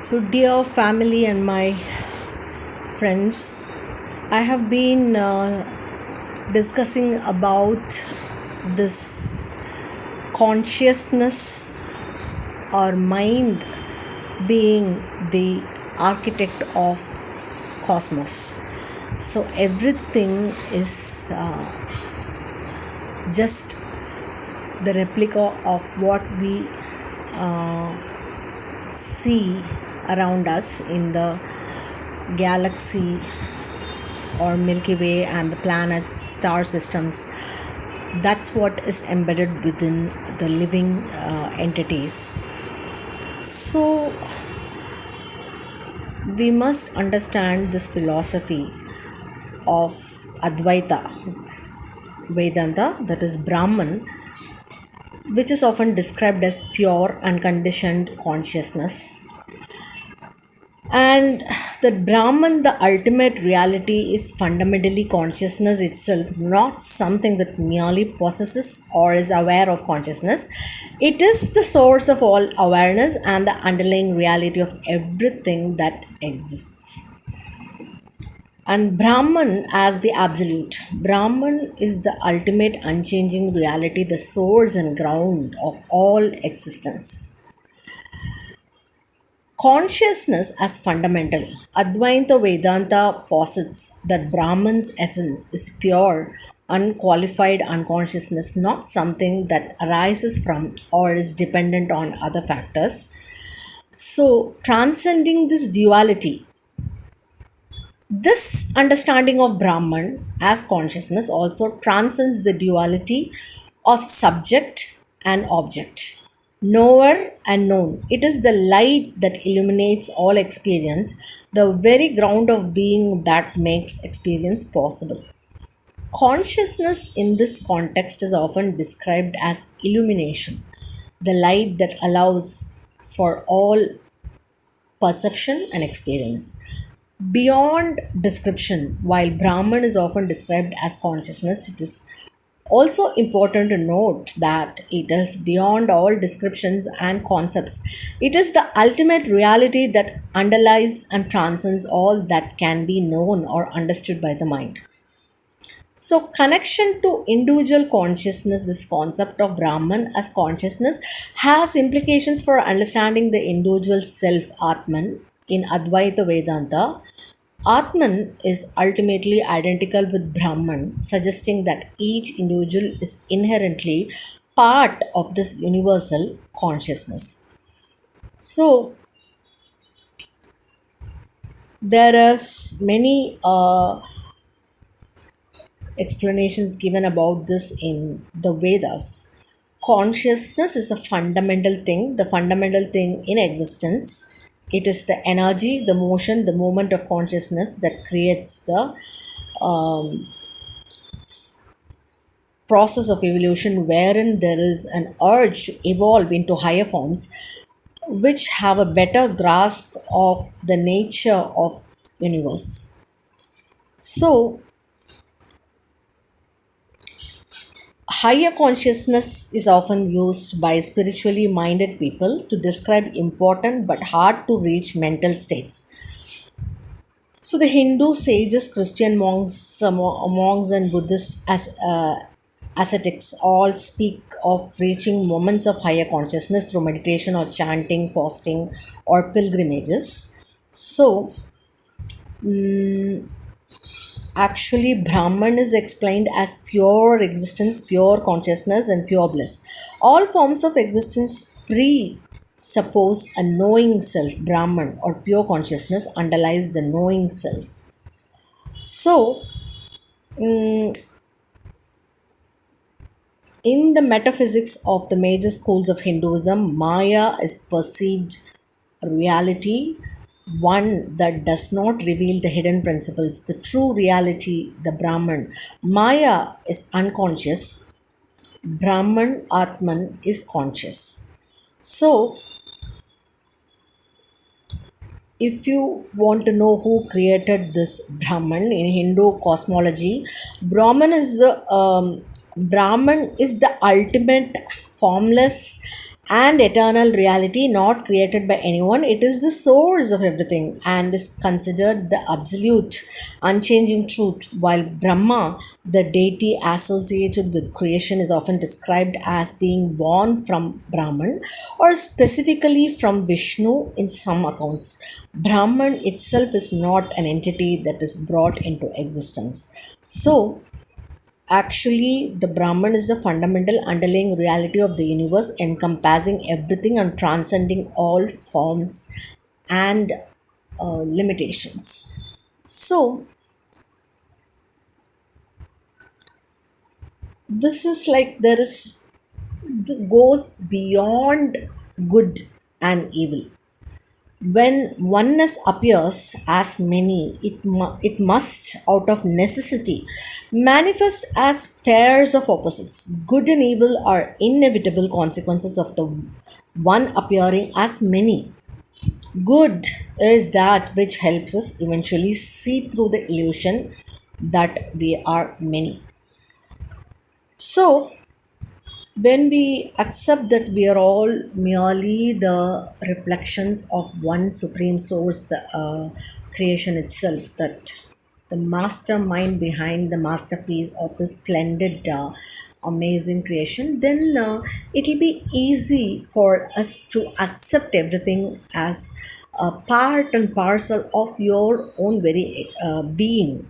So, dear family and my friends, I have been discussing about this consciousness or mind being the architect of cosmos. So, everything is just the replica of what we see around us in the galaxy or Milky Way and the planets, star systems. That's what is embedded within the living entities. So, we must understand this philosophy of Advaita Vedanta, that is Brahman, which is often described as pure, unconditioned consciousness. And that Brahman, the ultimate reality, is fundamentally consciousness itself, not something that merely possesses or is aware of consciousness. It is the source of all awareness and the underlying reality of everything that exists. And Brahman as the absolute. Brahman is the ultimate unchanging reality, the source and ground of all existence. Consciousness as fundamental. Advaita Vedanta posits that Brahman's essence is pure, unqualified unconsciousness, not something that arises from or is dependent on other factors. So, transcending this duality, this understanding of Brahman as consciousness also transcends the duality of subject and object, knower and known. It is the light that illuminates all experience, the very ground of being that makes experience possible. Consciousness in this context is often described as illumination, the light that allows for all perception and experience. Beyond description, while Brahman is often described as consciousness, it is also important to note that it is beyond all descriptions and concepts. It is the ultimate reality that underlies and transcends all that can be known or understood by the mind. So, connection to individual consciousness, this concept of Brahman as consciousness has implications for understanding the individual self, Atman, in Advaita Vedanta. Atman is ultimately identical with Brahman, suggesting that each individual is inherently part of this universal consciousness. So, there are many explanations given about this in the Vedas. Consciousness is a fundamental thing, the fundamental thing in existence. It is the energy, the motion, the moment of consciousness that creates the process of evolution, wherein there is an urge to evolve into higher forms which have a better grasp of the nature of universe. So, higher consciousness is often used by spiritually minded people to describe important but hard to reach mental states. So, the Hindu sages, Christian monks and Buddhists as ascetics all speak of reaching moments of higher consciousness through meditation or chanting, fasting, or pilgrimages. So, actually, Brahman is explained as pure existence, pure consciousness, and pure bliss. All forms of existence presuppose a knowing self. Brahman or pure consciousness underlies the knowing self. So, in the metaphysics of the major schools of Hinduism, Maya is perceived reality, one that does not reveal the hidden principles, the true reality, the Brahman. Maya is unconscious, Brahman, Atman, is conscious. So, if you want to know who created this Brahman in Hindu cosmology, Brahman is the ultimate formless and eternal reality not created by anyone. It is the source of everything and is considered the absolute, unchanging truth. While Brahma, the deity associated with creation, is often described as being born from Brahman or specifically from Vishnu in some accounts. Brahman itself is not an entity that is brought into existence. So, actually, the Brahman is the fundamental underlying reality of the universe, encompassing everything and transcending all forms and limitations. So, this is like this goes beyond good and evil. When oneness appears as many, it must, out of necessity, manifest as pairs of opposites. Good and evil are inevitable consequences of the one appearing as many. Good is that which helps us eventually see through the illusion that we are many. So, when we accept that we are all merely the reflections of one supreme source, the creation itself, that the mastermind behind the masterpiece of this splendid, amazing creation, then it will be easy for us to accept everything as a part and parcel of your own very being.